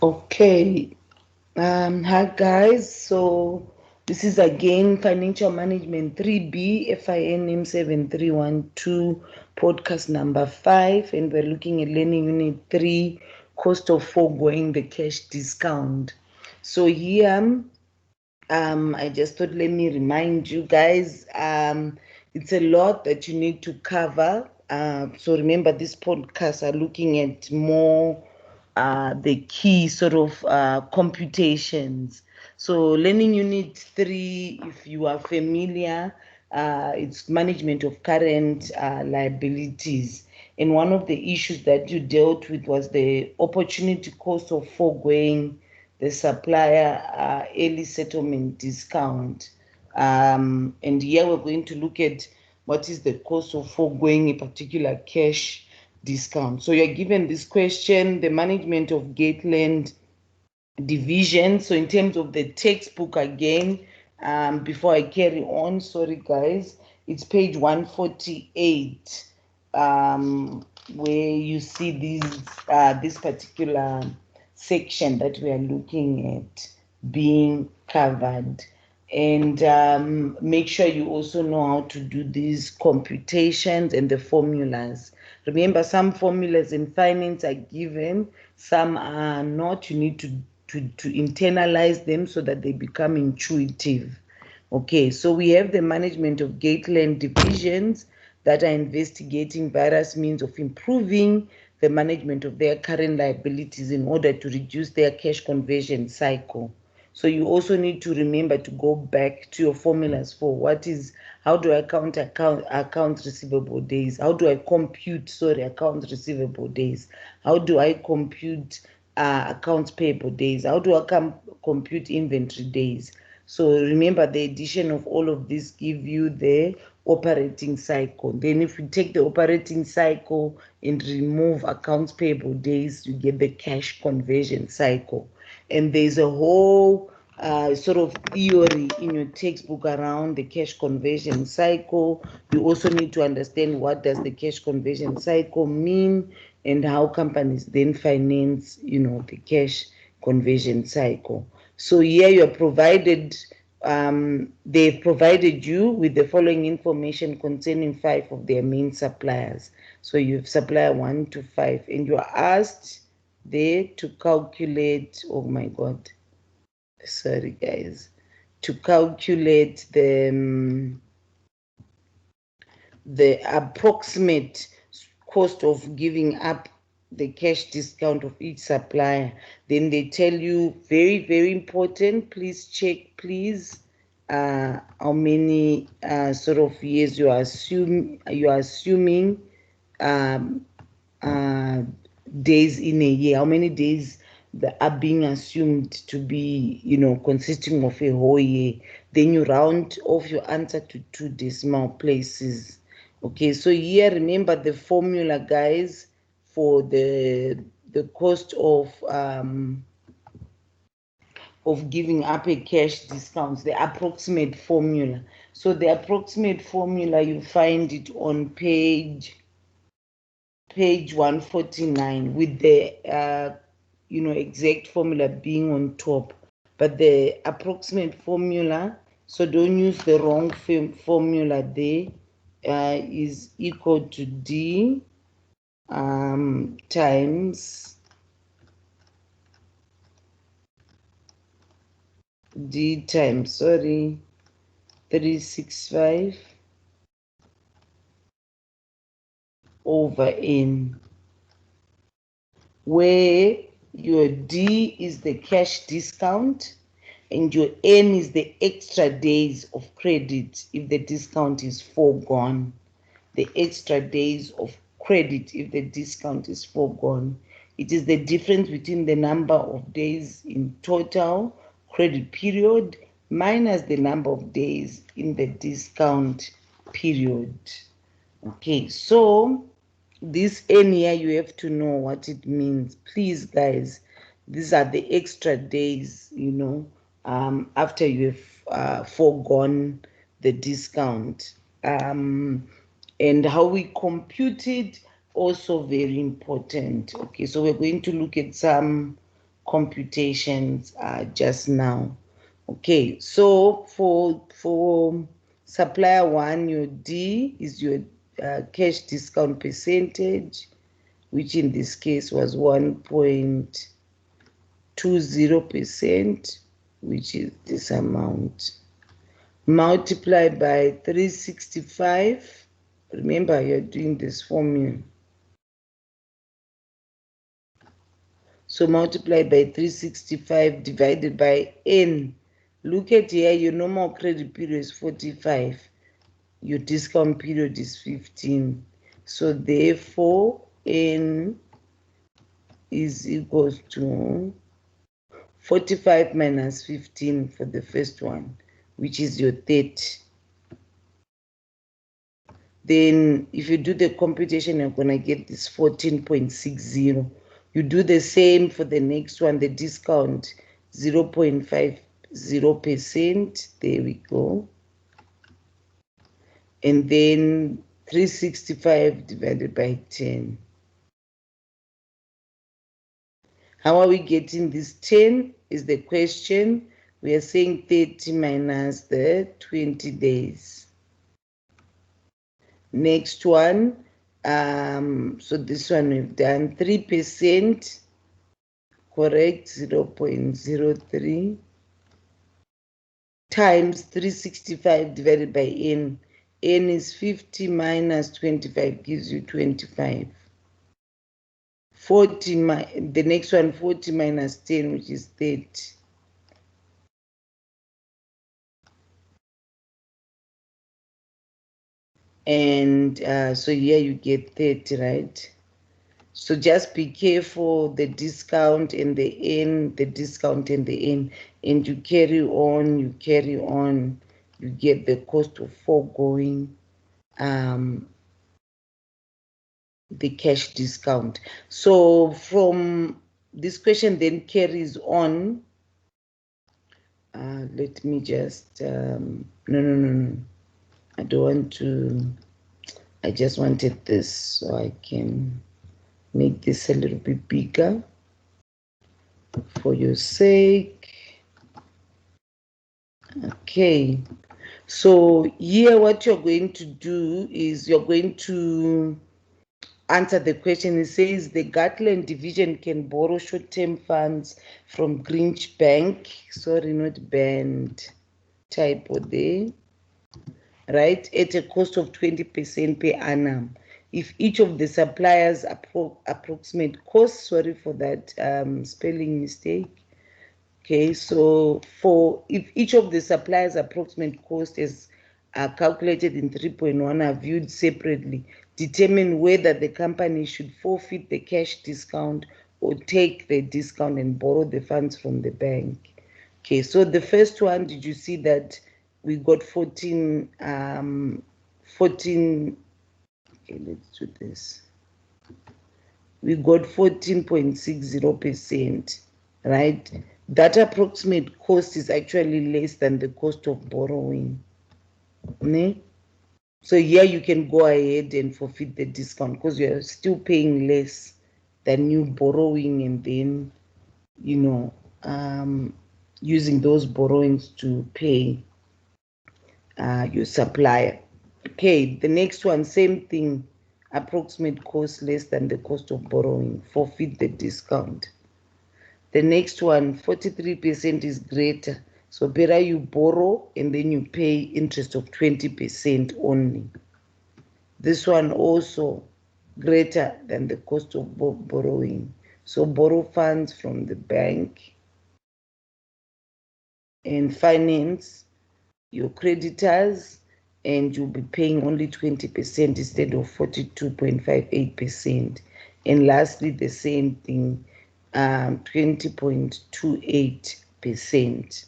Okay. Hi guys. So this is again Financial Management 3B FINM 7312 podcast number 5, and we're looking at learning unit 3, cost of foregoing the cash discount. So here I just thought, let me remind you guys, it's a lot that you need to cover. So remember, this podcast are looking at more the key sort of computations. So learning unit 3, if you are familiar, it's management of current liabilities. And one of the issues that you dealt with was the opportunity cost of foregoing the supplier early settlement discount. And here we're going to look at what is the cost of foregoing a particular cash discount. So you're given this question, the management of Gatland division. So in terms of the textbook again, before I carry on, sorry guys, it's page 148, where you see this particular section that we are looking at being covered. And make sure you also know how to do these computations and the formulas. Remember, some formulas in finance are given, some are not. You need to internalize them so that they become intuitive. Okay, so we have the management of Gatland divisions that are investigating various means of improving the management of their current liabilities in order to reduce their cash conversion cycle. So you also need to remember to go back to your formulas for how do I count account receivable days? How do I compute, account receivable days? How do I compute accounts payable days? How do I compute inventory days? So remember, the addition of all of this give you the operating cycle. Then if you take the operating cycle and remove accounts payable days, you get the cash conversion cycle. And there's a whole sort of theory in your textbook around the cash conversion cycle. You also need to understand what does the cash conversion cycle mean and how companies then finance, the cash conversion cycle. So here you are provided, they've provided you with the following information concerning 5 of their main suppliers. So you have supplier 1 to 5, and you are asked there to calculate, oh my God, sorry guys, to calculate the approximate cost of giving up the cash discount of each supplier. Then they tell you, very, very important, please check, please, how many sort of years you are assuming days in a year, how many days that are being assumed to be, consisting of a whole year. Then you round off your answer to 2 decimal places. Okay, so here remember the formula, guys, for the cost of giving up a cash discount, the approximate formula. So the approximate formula, you find it on page 149, with the exact formula being on top, but the approximate formula, so don't use the wrong formula there, is equal to D times 365 over N, where your D is the cash discount and your N is the extra days of credit if the discount is foregone. The extra days of credit if the discount is foregone. It is the difference between the number of days in total credit period minus the number of days in the discount period. Okay, so this N here, you have to know what it means. Please, guys, these are the extra days, after you have foregone the discount. And how we compute it, also very important. Okay, so we're going to look at some computations just now. Okay, so for supplier 1, your D is your cash discount percentage, which in this case was 1.20%, which is this amount, multiplied by 365. Remember, you're doing this formula. So multiply by 365 divided by N. Look at here, your normal credit period is 45. Your discount period is 15. So therefore, N is equals to 45 minus 15 for the first one, which is your 30. Then if you do the computation, you're going to get this 14.60. You do the same for the next one, the discount 0.50%. There we go. And then 365 divided by 10. How are we getting this 10 is the question. We are saying 30 minus the 20 days. Next one, so this one we've done 3%, correct, 0.03 times 365 divided by N. N is 50 minus 25 gives you 25. 40, the next one, 40 minus 10, which is 30. And so here you get 30, right? So just be careful, the discount and the N, the discount and the N, and you carry on, you get the cost of foregoing the cash discount. So from this question then carries on. Let me just, no. I don't want to, I just wanted this so I can make this a little bit bigger for your sake. Okay, so here what you're going to do is you're going to answer the question. It says the Gatland division can borrow short-term funds from Greenwich Bank, sorry, not band, typo there, right, at a cost of 20% per annum. If each of the suppliers approximate cost, sorry for that spelling mistake. Okay, so if each of the suppliers approximate cost is calculated in 3.1 are viewed separately, determine whether the company should forfeit the cash discount or take the discount and borrow the funds from the bank. Okay, so the first one, did you see that we got 14, okay, let's do this. We got 14.60%, right? That approximate cost is actually less than the cost of borrowing. So here you can go ahead and forfeit the discount because you're still paying less than you borrowing and then, using those borrowings to pay your supplier. Okay, the next one, same thing, approximate cost less than the cost of borrowing, forfeit the discount. The next one, 43% is greater, so better you borrow and then you pay interest of 20% only. This one also greater than the cost of borrowing, so borrow funds from the bank and finance your creditors, and you'll be paying only 20% instead of 42.58%. And lastly, the same thing, 20.28%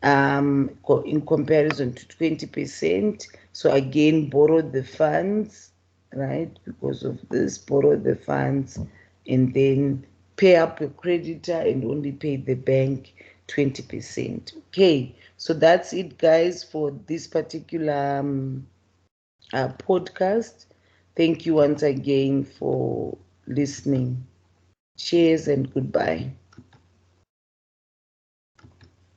in comparison to 20%. So again, borrow the funds, right? Because of this, borrow the funds and then pay up your creditor and only pay the bank 20%. Okay, so that's it, guys, for this particular podcast. Thank you once again for listening. Cheers and goodbye.